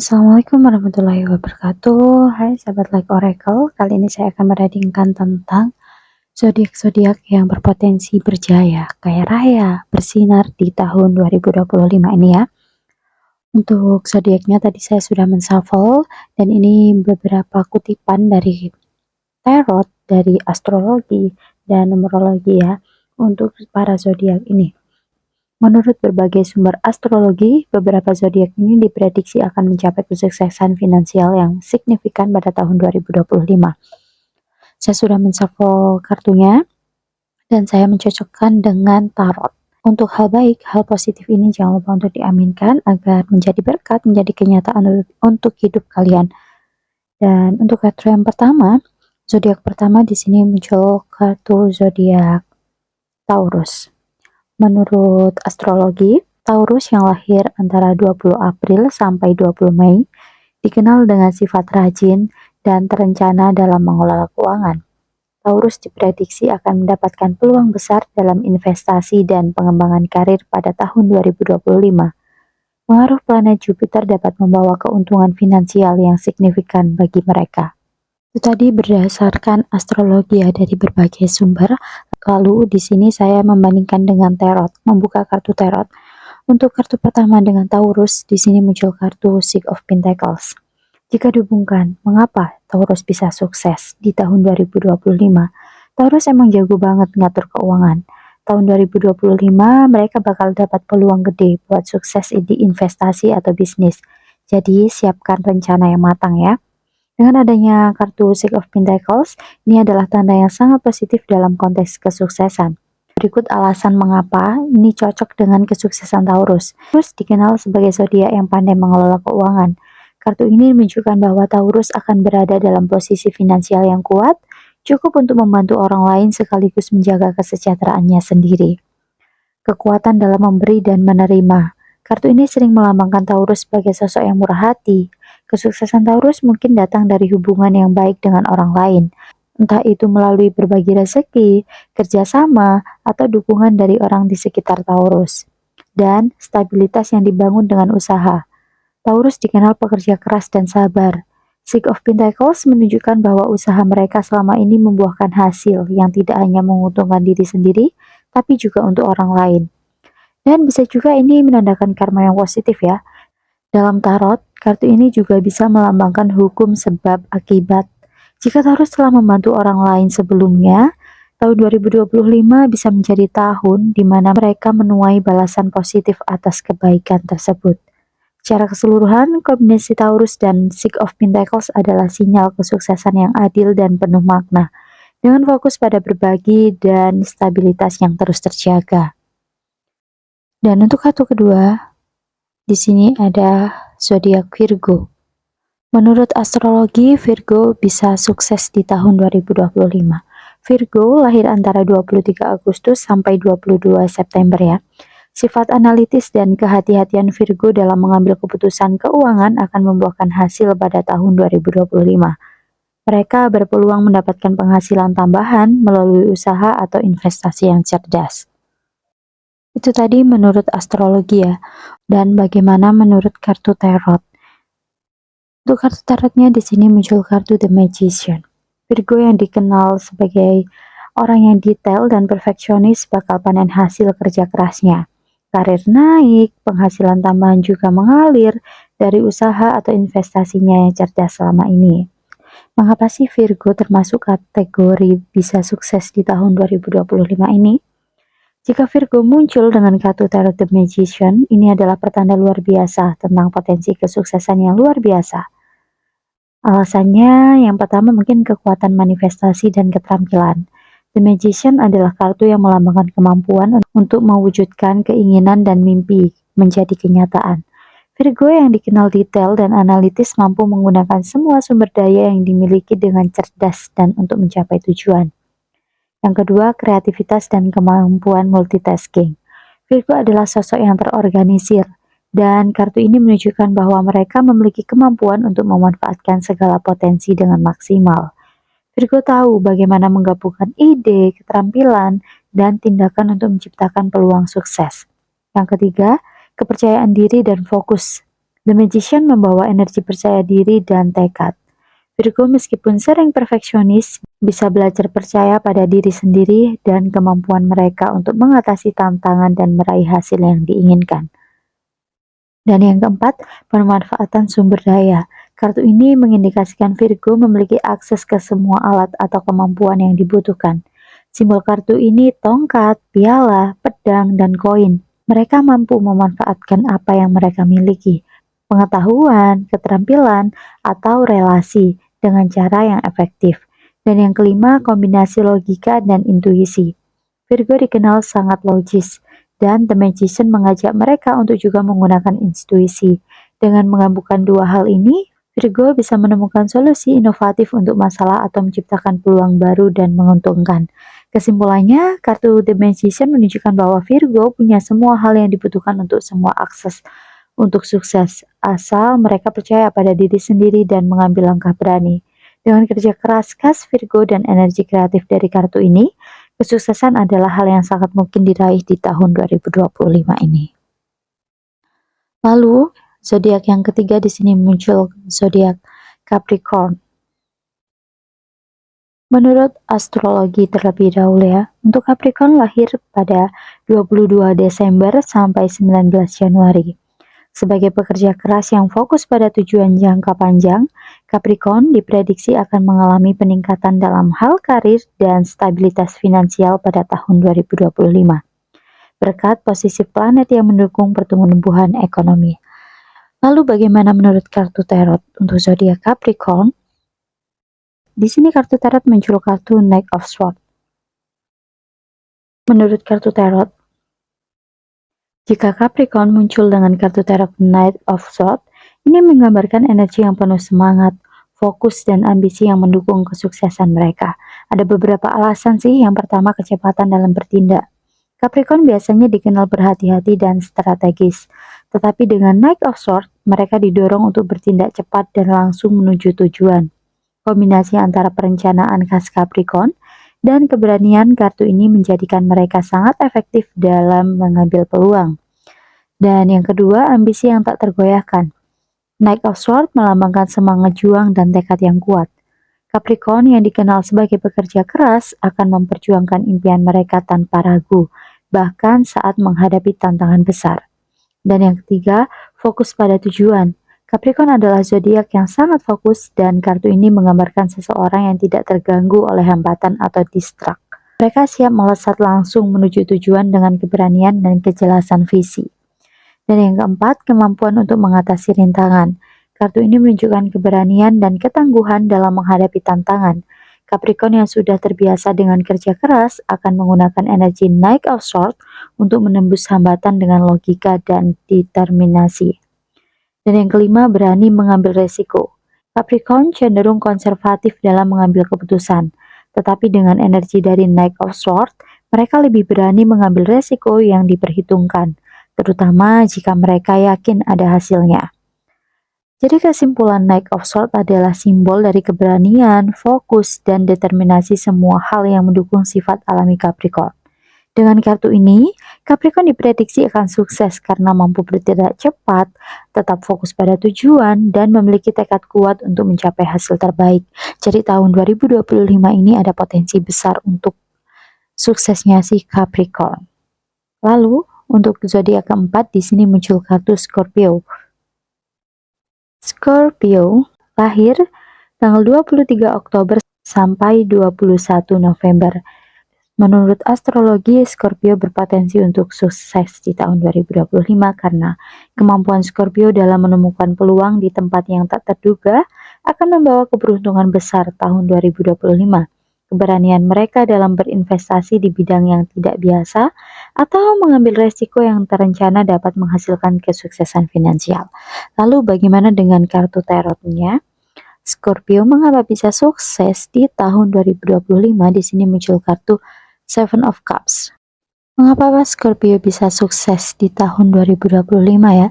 Assalamualaikum warahmatullahi wabarakatuh. Hai sahabat Like Oracle, kali ini saya akan meradingkan tentang zodiak-zodiak yang berpotensi berjaya, kaya raya, bersinar di tahun 2025 ini ya. Untuk zodiaknya tadi saya sudah menshuffle dan ini beberapa kutipan dari tarot, dari astrologi dan numerologi ya untuk para zodiak ini. Menurut berbagai sumber astrologi, beberapa zodiak ini diprediksi akan mencapai kesuksesan finansial yang signifikan pada tahun 2025. Saya sudah menshuffle kartunya dan saya mencocokkan dengan tarot. Untuk hal baik, hal positif ini jangan lupa untuk diaminkan agar menjadi berkat, menjadi kenyataan untuk hidup kalian. Dan untuk kartu yang pertama, zodiak pertama di sini muncul kartu zodiak Taurus. Menurut astrologi, Taurus yang lahir antara 20 April sampai 20 Mei dikenal dengan sifat rajin dan terencana dalam mengelola keuangan. Taurus diprediksi akan mendapatkan peluang besar dalam investasi dan pengembangan karir pada tahun 2025. Pengaruh planet Jupiter dapat membawa keuntungan finansial yang signifikan bagi mereka. Itu tadi berdasarkan astrologi ya dari berbagai sumber. Lalu di sini saya membandingkan dengan tarot, membuka kartu tarot. Untuk kartu pertama dengan Taurus, di sini muncul kartu Six of Pentacles. Jika dihubungkan, mengapa Taurus bisa sukses di tahun 2025? Taurus emang jago banget ngatur keuangan. Tahun 2025 mereka bakal dapat peluang gede buat sukses di investasi atau bisnis. Jadi siapkan rencana yang matang ya. Dengan adanya kartu Six of Pentacles, ini adalah tanda yang sangat positif dalam konteks kesuksesan. Berikut alasan mengapa ini cocok dengan kesuksesan Taurus. Taurus dikenal sebagai zodiak yang pandai mengelola keuangan. Kartu ini menunjukkan bahwa Taurus akan berada dalam posisi finansial yang kuat, cukup untuk membantu orang lain sekaligus menjaga kesejahteraannya sendiri. Kekuatan dalam memberi dan menerima. Kartu ini sering melambangkan Taurus sebagai sosok yang murah hati. Kesuksesan Taurus mungkin datang dari hubungan yang baik dengan orang lain, entah itu melalui berbagi rezeki, kerjasama, atau dukungan dari orang di sekitar Taurus. Dan stabilitas yang dibangun dengan usaha. Taurus dikenal pekerja keras dan sabar. Six of Pentacles menunjukkan bahwa usaha mereka selama ini membuahkan hasil yang tidak hanya menguntungkan diri sendiri, tapi juga untuk orang lain. Dan bisa juga ini menandakan karma yang positif ya. Dalam tarot, kartu ini juga bisa melambangkan hukum sebab akibat. Jika Taurus telah membantu orang lain sebelumnya, tahun 2025 bisa menjadi tahun di mana mereka menuai balasan positif atas kebaikan tersebut. Secara keseluruhan, kombinasi Taurus dan Six of Pentacles adalah sinyal kesuksesan yang adil dan penuh makna, dengan fokus pada berbagi dan stabilitas yang terus terjaga. Dan untuk kartu kedua, di sini ada zodiak Virgo. Menurut astrologi, Virgo bisa sukses di tahun 2025. Virgo lahir antara 23 Agustus sampai 22 September ya. Sifat analitis dan kehati-hatian Virgo dalam mengambil keputusan keuangan akan membuahkan hasil pada tahun 2025. Mereka berpeluang mendapatkan penghasilan tambahan melalui usaha atau investasi yang cerdas. Itu tadi menurut astrologi ya. Dan bagaimana menurut kartu tarot? Untuk kartu tarotnya di sini muncul kartu The Magician. Virgo yang dikenal sebagai orang yang detail dan perfeksionis bakal panen hasil kerja kerasnya. Karir naik, penghasilan tambahan juga mengalir dari usaha atau investasinya yang cerdas selama ini. Mengapa sih Virgo termasuk kategori bisa sukses di tahun 2025 ini? Jika Virgo muncul dengan kartu tarot The Magician, ini adalah pertanda luar biasa tentang potensi kesuksesan yang luar biasa. Alasannya yang pertama mungkin kekuatan manifestasi dan keterampilan. The Magician adalah kartu yang melambangkan kemampuan untuk mewujudkan keinginan dan mimpi menjadi kenyataan. Virgo yang dikenal detail dan analitis mampu menggunakan semua sumber daya yang dimiliki dengan cerdas dan untuk mencapai tujuan. Yang kedua, kreativitas dan kemampuan multitasking. Virgo adalah sosok yang terorganisir, dan kartu ini menunjukkan bahwa mereka memiliki kemampuan untuk memanfaatkan segala potensi dengan maksimal. Virgo tahu bagaimana menggabungkan ide, keterampilan, dan tindakan untuk menciptakan peluang sukses. Yang ketiga, kepercayaan diri dan fokus. The Magician membawa energi percaya diri dan tekad. Virgo meskipun sering perfeksionis, bisa belajar percaya pada diri sendiri dan kemampuan mereka untuk mengatasi tantangan dan meraih hasil yang diinginkan. Dan yang keempat, pemanfaatan sumber daya. Kartu ini mengindikasikan Virgo memiliki akses ke semua alat atau kemampuan yang dibutuhkan. Simbol kartu ini tongkat, piala, pedang, dan koin. Mereka mampu memanfaatkan apa yang mereka miliki, pengetahuan, keterampilan, atau relasi dengan cara yang efektif. Dan yang kelima, kombinasi logika dan intuisi. Virgo dikenal sangat logis, dan The Magician mengajak mereka untuk juga menggunakan intuisi. Dengan menggabungkan dua hal ini, Virgo bisa menemukan solusi inovatif untuk masalah atau menciptakan peluang baru dan menguntungkan. Kesimpulannya, kartu The Magician menunjukkan bahwa Virgo punya semua hal yang dibutuhkan untuk semua akses untuk sukses, asal mereka percaya pada diri sendiri dan mengambil langkah berani. Dengan kerja keras khas Virgo dan energi kreatif dari kartu ini, kesuksesan adalah hal yang sangat mungkin diraih di tahun 2025 ini. Lalu, zodiak yang ketiga di sini muncul zodiak Capricorn. Menurut astrologi terlebih dahulu ya, untuk Capricorn lahir pada 22 Desember sampai 19 Januari. Sebagai pekerja keras yang fokus pada tujuan jangka panjang, Capricorn diprediksi akan mengalami peningkatan dalam hal karir dan stabilitas finansial pada tahun 2025, berkat posisi planet yang mendukung pertumbuhan ekonomi. Lalu bagaimana menurut kartu tarot untuk zodiak Capricorn? Di sini kartu tarot muncul kartu Knight of Swords. Menurut kartu tarot, jika Capricorn muncul dengan kartu tarot Knight of Swords, ini menggambarkan energi yang penuh semangat, fokus, dan ambisi yang mendukung kesuksesan mereka. Ada beberapa alasan sih. Yang pertama, kecepatan dalam bertindak. Capricorn biasanya dikenal berhati-hati dan strategis, tetapi dengan Knight of Swords, mereka didorong untuk bertindak cepat dan langsung menuju tujuan. Kombinasi antara perencanaan khas Capricorn dan keberanian kartu ini menjadikan mereka sangat efektif dalam mengambil peluang. Dan yang kedua, ambisi yang tak tergoyahkan. Knight of Swords melambangkan semangat juang dan tekad yang kuat. Capricorn yang dikenal sebagai pekerja keras akan memperjuangkan impian mereka tanpa ragu, bahkan saat menghadapi tantangan besar. Dan yang ketiga, fokus pada tujuan. Capricorn adalah zodiak yang sangat fokus, dan kartu ini menggambarkan seseorang yang tidak terganggu oleh hambatan atau distrak. Mereka siap melesat langsung menuju tujuan dengan keberanian dan kejelasan visi. Dan yang keempat, kemampuan untuk mengatasi rintangan. Kartu ini menunjukkan keberanian dan ketangguhan dalam menghadapi tantangan. Capricorn yang sudah terbiasa dengan kerja keras akan menggunakan energi Knight of Swords untuk menembus hambatan dengan logika dan determinasi. Dan yang kelima, berani mengambil resiko. Capricorn cenderung konservatif dalam mengambil keputusan, tetapi dengan energi dari Knight of Swords, mereka lebih berani mengambil resiko yang diperhitungkan, terutama jika mereka yakin ada hasilnya. Jadi kesimpulan Knight of Swords adalah simbol dari keberanian, fokus, dan determinasi semua hal yang mendukung sifat alami Capricorn. Dengan kartu ini, Capricorn diprediksi akan sukses karena mampu bertindak cepat, tetap fokus pada tujuan, dan memiliki tekad kuat untuk mencapai hasil terbaik. Jadi tahun 2025 ini ada potensi besar untuk suksesnya si Capricorn. Lalu, untuk zodiak keempat di sini muncul kartu Scorpio. Scorpio lahir tanggal 23 Oktober sampai 21 November. Menurut astrologi, Scorpio berpotensi untuk sukses di tahun 2025 karena kemampuan Scorpio dalam menemukan peluang di tempat yang tak terduga akan membawa keberuntungan besar tahun 2025. Keberanian mereka dalam berinvestasi di bidang yang tidak biasa atau mengambil resiko yang terencana dapat menghasilkan kesuksesan finansial. Lalu bagaimana dengan kartu tarotnya? Scorpio mengapa bisa sukses di tahun 2025? Di sini muncul kartu Seven of Cups. Mengapa Scorpio bisa sukses di tahun 2025 ya?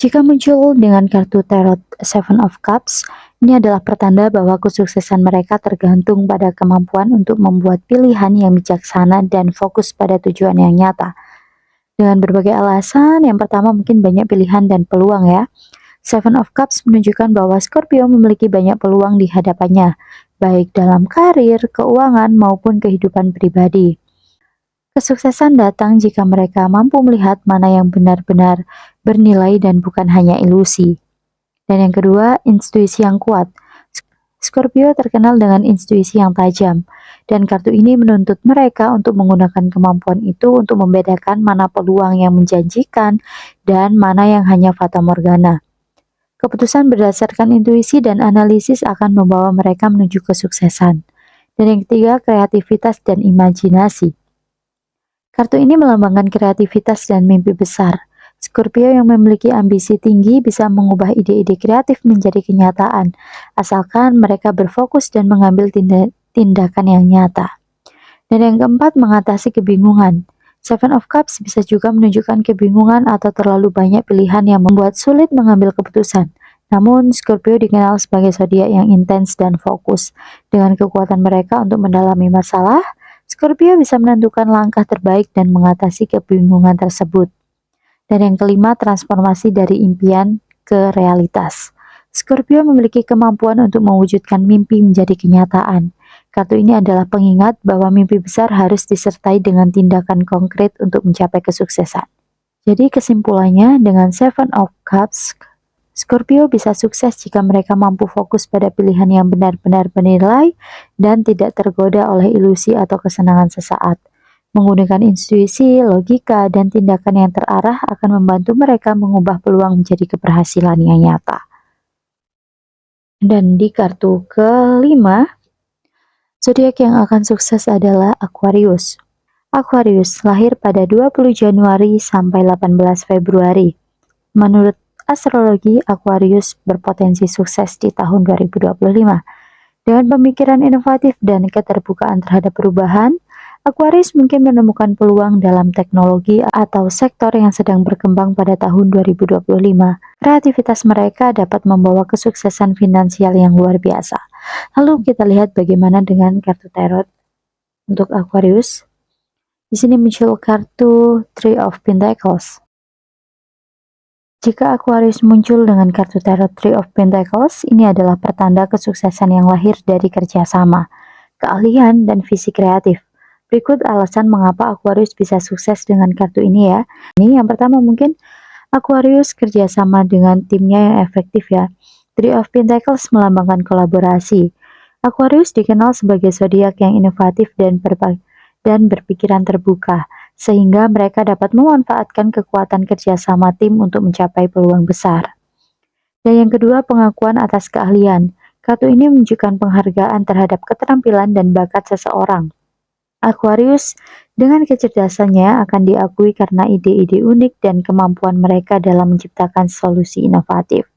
Jika muncul dengan kartu tarot Seven of Cups, ini adalah pertanda bahwa kesuksesan mereka tergantung pada kemampuan untuk membuat pilihan yang bijaksana dan fokus pada tujuan yang nyata. Dengan berbagai alasan, yang pertama mungkin banyak pilihan dan peluang ya. Seven of Cups menunjukkan bahwa Scorpio memiliki banyak peluang di hadapannya, baik dalam karir, keuangan, maupun kehidupan pribadi. Kesuksesan datang jika mereka mampu melihat mana yang benar-benar bernilai dan bukan hanya ilusi. Dan yang kedua, intuisi yang kuat. Scorpio terkenal dengan intuisi yang tajam, dan kartu ini menuntut mereka untuk menggunakan kemampuan itu untuk membedakan mana peluang yang menjanjikan dan mana yang hanya fata morgana. Keputusan berdasarkan intuisi dan analisis akan membawa mereka menuju kesuksesan. Dan yang ketiga, kreativitas dan imajinasi. Kartu ini melambangkan kreativitas dan mimpi besar. Scorpio yang memiliki ambisi tinggi bisa mengubah ide-ide kreatif menjadi kenyataan, asalkan mereka berfokus dan mengambil tindakan yang nyata. Dan yang keempat, mengatasi kebingungan. Seven of Cups bisa juga menunjukkan kebingungan atau terlalu banyak pilihan yang membuat sulit mengambil keputusan. Namun, Scorpio dikenal sebagai zodiak yang intens dan fokus. Dengan kekuatan mereka untuk mendalami masalah, Scorpio bisa menentukan langkah terbaik dan mengatasi kebingungan tersebut. Dan yang kelima, transformasi dari impian ke realitas. Scorpio memiliki kemampuan untuk mewujudkan mimpi menjadi kenyataan. Kartu ini adalah pengingat bahwa mimpi besar harus disertai dengan tindakan konkret untuk mencapai kesuksesan. Jadi kesimpulannya, dengan Seven of Cups, Scorpio bisa sukses jika mereka mampu fokus pada pilihan yang benar-benar bernilai dan tidak tergoda oleh ilusi atau kesenangan sesaat. Menggunakan intuisi, logika, dan tindakan yang terarah akan membantu mereka mengubah peluang menjadi keberhasilan yang nyata. Dan di kartu kelima, zodiak yang akan sukses adalah Aquarius. Aquarius lahir pada 20 Januari sampai 18 Februari. Menurut astrologi, Aquarius berpotensi sukses di tahun 2025. Dengan pemikiran inovatif dan keterbukaan terhadap perubahan, Aquarius mungkin menemukan peluang dalam teknologi atau sektor yang sedang berkembang pada tahun 2025. Kreativitas mereka dapat membawa kesuksesan finansial yang luar biasa. Lalu kita lihat bagaimana dengan kartu tarot untuk Aquarius. Di sini muncul kartu Three of Pentacles. Jika Aquarius muncul dengan kartu tarot Three of Pentacles, ini adalah pertanda kesuksesan yang lahir dari kerjasama, keahlian, dan visi kreatif. Berikut alasan mengapa Aquarius bisa sukses dengan kartu ini ya. Ini yang pertama mungkin Aquarius kerjasama dengan timnya yang efektif ya. Three of Pentacles melambangkan kolaborasi. Aquarius dikenal sebagai zodiak yang inovatif dan berpikiran terbuka, sehingga mereka dapat memanfaatkan kekuatan kerjasama tim untuk mencapai peluang besar. Dan yang kedua, pengakuan atas keahlian. Kartu ini menunjukkan penghargaan terhadap keterampilan dan bakat seseorang. Aquarius dengan kecerdasannya akan diakui karena ide-ide unik dan kemampuan mereka dalam menciptakan solusi inovatif.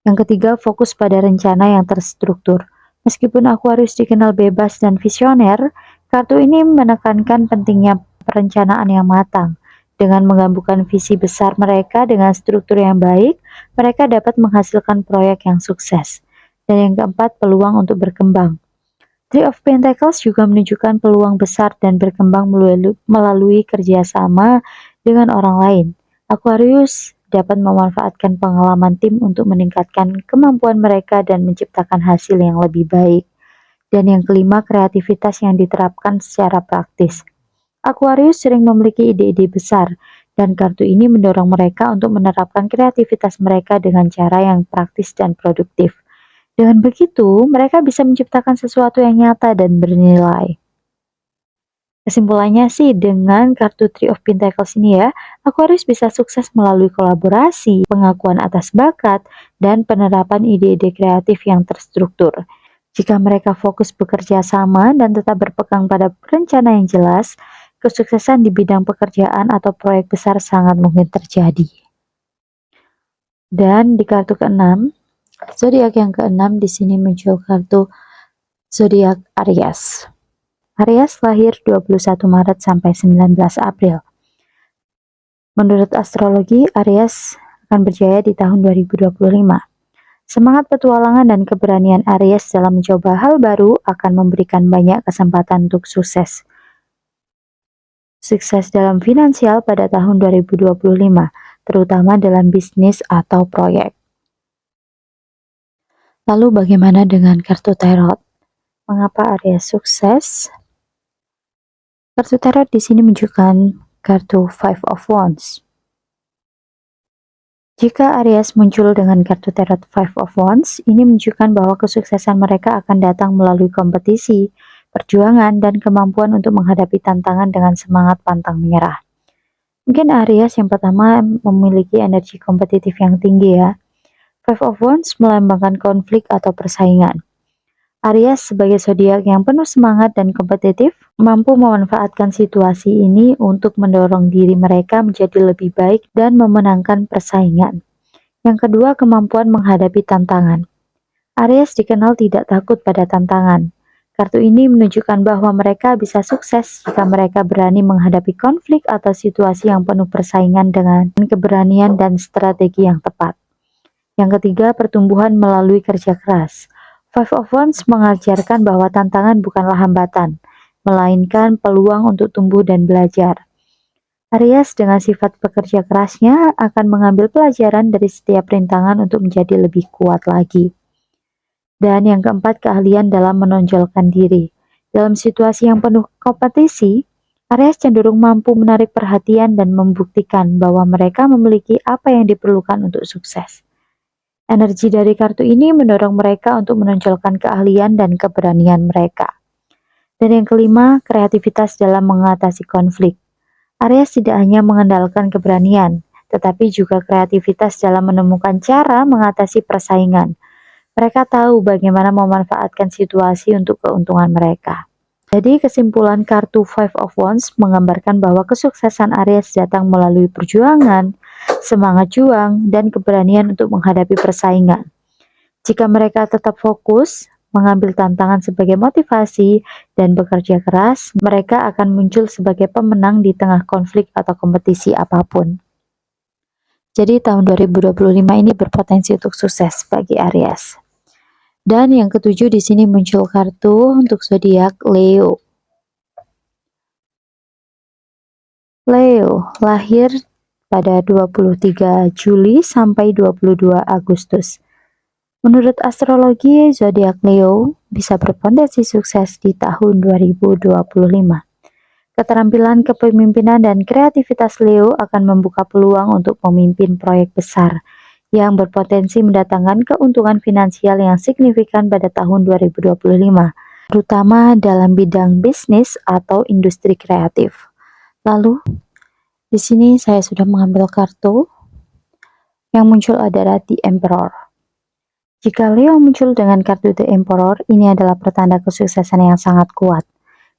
Yang ketiga, fokus pada rencana yang terstruktur. Meskipun Aquarius dikenal bebas dan visioner, kartu ini menekankan pentingnya perencanaan yang matang. Dengan menggabungkan visi besar mereka dengan struktur yang baik, mereka dapat menghasilkan proyek yang sukses. Dan yang keempat, peluang untuk berkembang. Three of Pentacles juga menunjukkan peluang besar dan berkembang melalui kerjasama dengan orang lain. Aquarius dapat memanfaatkan pengalaman tim untuk meningkatkan kemampuan mereka dan menciptakan hasil yang lebih baik. Dan yang kelima, kreativitas yang diterapkan secara praktis. Aquarius sering memiliki ide-ide besar, dan kartu ini mendorong mereka untuk menerapkan kreativitas mereka dengan cara yang praktis dan produktif. Dengan begitu, mereka bisa menciptakan sesuatu yang nyata dan bernilai. Kesimpulannya sih, dengan kartu Three of Pentacles ini ya, Aquarius bisa sukses melalui kolaborasi, pengakuan atas bakat, dan penerapan ide-ide kreatif yang terstruktur. Jika mereka fokus bekerja sama dan tetap berpegang pada rencana yang jelas, kesuksesan di bidang pekerjaan atau proyek besar sangat mungkin terjadi. Dan di kartu keenam, zodiak yang keenam di sini muncul kartu zodiak Aries. Aries lahir 21 Maret sampai 19 April. Menurut astrologi, Aries akan berjaya di tahun 2025. Semangat petualangan dan keberanian Aries dalam mencoba hal baru akan memberikan banyak kesempatan untuk sukses. Sukses dalam finansial pada tahun 2025, terutama dalam bisnis atau proyek. Lalu bagaimana dengan kartu tarot? Mengapa Aries sukses? Kartu tarot di sini menunjukkan kartu Five of Wands. Jika Aries muncul dengan kartu tarot Five of Wands, ini menunjukkan bahwa kesuksesan mereka akan datang melalui kompetisi, perjuangan, dan kemampuan untuk menghadapi tantangan dengan semangat pantang menyerah. Mungkin Aries yang pertama memiliki energi kompetitif yang tinggi ya. Five of Wands melambangkan konflik atau persaingan. Aries sebagai zodiak yang penuh semangat dan kompetitif, mampu memanfaatkan situasi ini untuk mendorong diri mereka menjadi lebih baik dan memenangkan persaingan. Yang kedua, kemampuan menghadapi tantangan. Aries dikenal tidak takut pada tantangan. Kartu ini menunjukkan bahwa mereka bisa sukses jika mereka berani menghadapi konflik atau situasi yang penuh persaingan dengan keberanian dan strategi yang tepat. Yang ketiga, pertumbuhan melalui kerja keras. Five of Wands mengajarkan bahwa tantangan bukanlah hambatan, melainkan peluang untuk tumbuh dan belajar. Aries dengan sifat pekerja kerasnya akan mengambil pelajaran dari setiap rintangan untuk menjadi lebih kuat lagi. Dan yang keempat, keahlian dalam menonjolkan diri. Dalam situasi yang penuh kompetisi, Aries cenderung mampu menarik perhatian dan membuktikan bahwa mereka memiliki apa yang diperlukan untuk sukses. Energi dari kartu ini mendorong mereka untuk menonjolkan keahlian dan keberanian mereka. Dan yang kelima, kreativitas dalam mengatasi konflik. Aries tidak hanya mengandalkan keberanian, tetapi juga kreativitas dalam menemukan cara mengatasi persaingan. Mereka tahu bagaimana memanfaatkan situasi untuk keuntungan mereka. Jadi kesimpulan kartu Five of Wands menggambarkan bahwa kesuksesan Aries datang melalui perjuangan, semangat juang, dan keberanian untuk menghadapi persaingan. Jika mereka tetap fokus, mengambil tantangan sebagai motivasi, dan bekerja keras, mereka akan muncul sebagai pemenang di tengah konflik atau kompetisi apapun. Jadi tahun 2025 ini berpotensi untuk sukses bagi Aries. Dan yang ketujuh di sini muncul kartu untuk zodiak Leo. Leo lahir pada 23 Juli sampai 22 Agustus. Menurut astrologi, zodiak Leo bisa berpotensi sukses di tahun 2025. Keterampilan kepemimpinan dan kreativitas Leo akan membuka peluang untuk memimpin proyek besar yang berpotensi mendatangkan keuntungan finansial yang signifikan pada tahun 2025, terutama dalam bidang bisnis atau industri kreatif. Lalu, di sini saya sudah mengambil kartu. Yang muncul adalah The Emperor. Jika Leo muncul dengan kartu The Emperor, ini adalah pertanda kesuksesan yang sangat kuat.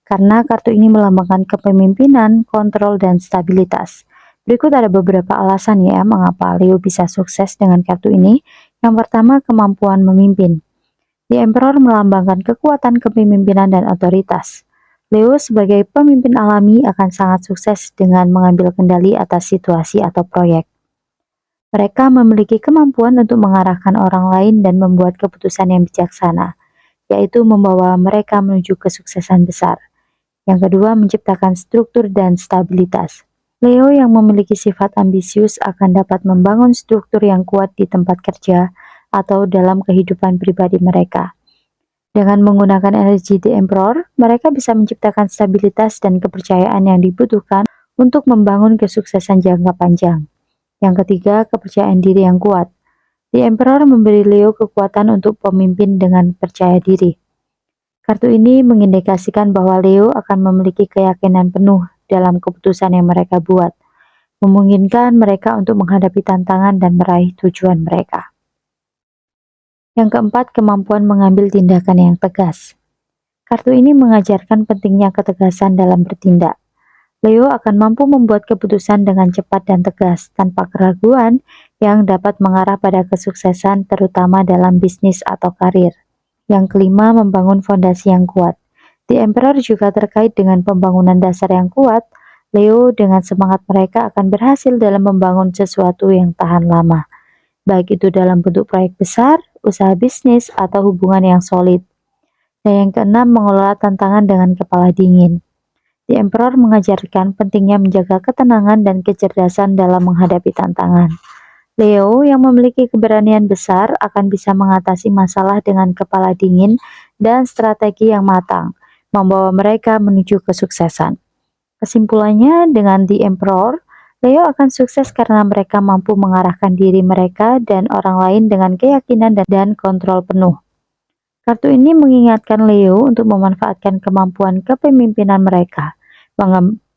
Karena kartu ini melambangkan kepemimpinan, kontrol, dan stabilitas. Berikut ada beberapa alasan ya mengapa Leo bisa sukses dengan kartu ini. Yang pertama, kemampuan memimpin. The Emperor melambangkan kekuatan kepemimpinan dan otoritas. Leo sebagai pemimpin alami akan sangat sukses dengan mengambil kendali atas situasi atau proyek. Mereka memiliki kemampuan untuk mengarahkan orang lain dan membuat keputusan yang bijaksana, yaitu membawa mereka menuju kesuksesan besar. Yang kedua, menciptakan struktur dan stabilitas. Leo yang memiliki sifat ambisius akan dapat membangun struktur yang kuat di tempat kerja atau dalam kehidupan pribadi mereka. Dengan menggunakan energi The Emperor, mereka bisa menciptakan stabilitas dan kepercayaan yang dibutuhkan untuk membangun kesuksesan jangka panjang. Yang ketiga, kepercayaan diri yang kuat. The Emperor memberi Leo kekuatan untuk pemimpin dengan percaya diri. Kartu ini mengindikasikan bahwa Leo akan memiliki keyakinan penuh dalam keputusan yang mereka buat, memungkinkan mereka untuk menghadapi tantangan dan meraih tujuan mereka. Yang keempat, kemampuan mengambil tindakan yang tegas. Kartu ini mengajarkan pentingnya ketegasan dalam bertindak. Leo akan mampu membuat keputusan dengan cepat dan tegas, tanpa keraguan yang dapat mengarah pada kesuksesan terutama dalam bisnis atau karir. Yang kelima, membangun fondasi yang kuat. The Emperor juga terkait dengan pembangunan dasar yang kuat. Leo dengan semangat mereka akan berhasil dalam membangun sesuatu yang tahan lama, baik itu dalam bentuk proyek besar, usaha bisnis, atau hubungan yang solid. Dan yang keenam, mengelola tantangan dengan kepala dingin. The Emperor mengajarkan pentingnya menjaga ketenangan dan kecerdasan dalam menghadapi tantangan. Leo yang memiliki keberanian besar akan bisa mengatasi masalah dengan kepala dingin dan strategi yang matang, membawa mereka menuju kesuksesan. Kesimpulannya, dengan The Emperor, Leo akan sukses karena mereka mampu mengarahkan diri mereka dan orang lain dengan keyakinan dan kontrol penuh. Kartu ini mengingatkan Leo untuk memanfaatkan kemampuan kepemimpinan mereka,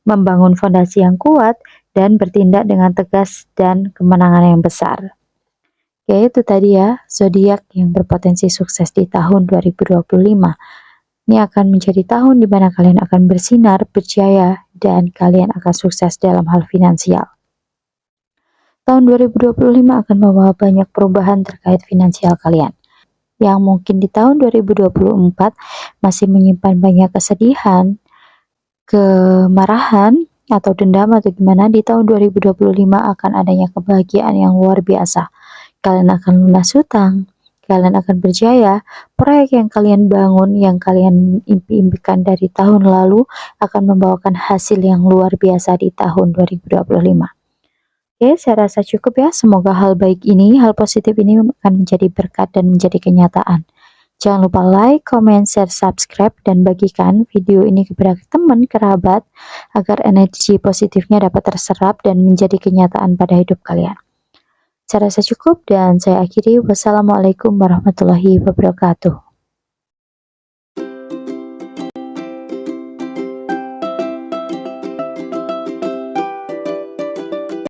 membangun fondasi yang kuat, dan bertindak dengan tegas dan kemenangan yang besar. Oke, itu tadi ya, zodiak yang berpotensi sukses di tahun 2025. Ini akan menjadi tahun di mana kalian akan bersinar, berjaya, dan kalian akan sukses dalam hal finansial. Tahun 2025 akan membawa banyak perubahan terkait finansial kalian. Yang mungkin di tahun 2024 masih menyimpan banyak kesedihan, kemarahan, atau dendam atau gimana, di tahun 2025 akan adanya kebahagiaan yang luar biasa. Kalian akan lunas hutang, kalian akan berjaya, proyek yang kalian bangun, yang kalian impi-impikan dari tahun lalu akan membawakan hasil yang luar biasa di tahun 2025. Oke, saya rasa cukup ya. Semoga hal baik ini, hal positif ini akan menjadi berkat dan menjadi kenyataan. Jangan lupa like, comment, share, subscribe, dan bagikan video ini kepada teman, kerabat, agar energi positifnya dapat terserap dan menjadi kenyataan pada hidup kalian. Saya rasa cukup dan saya akhiri. Wassalamualaikum warahmatullahi wabarakatuh.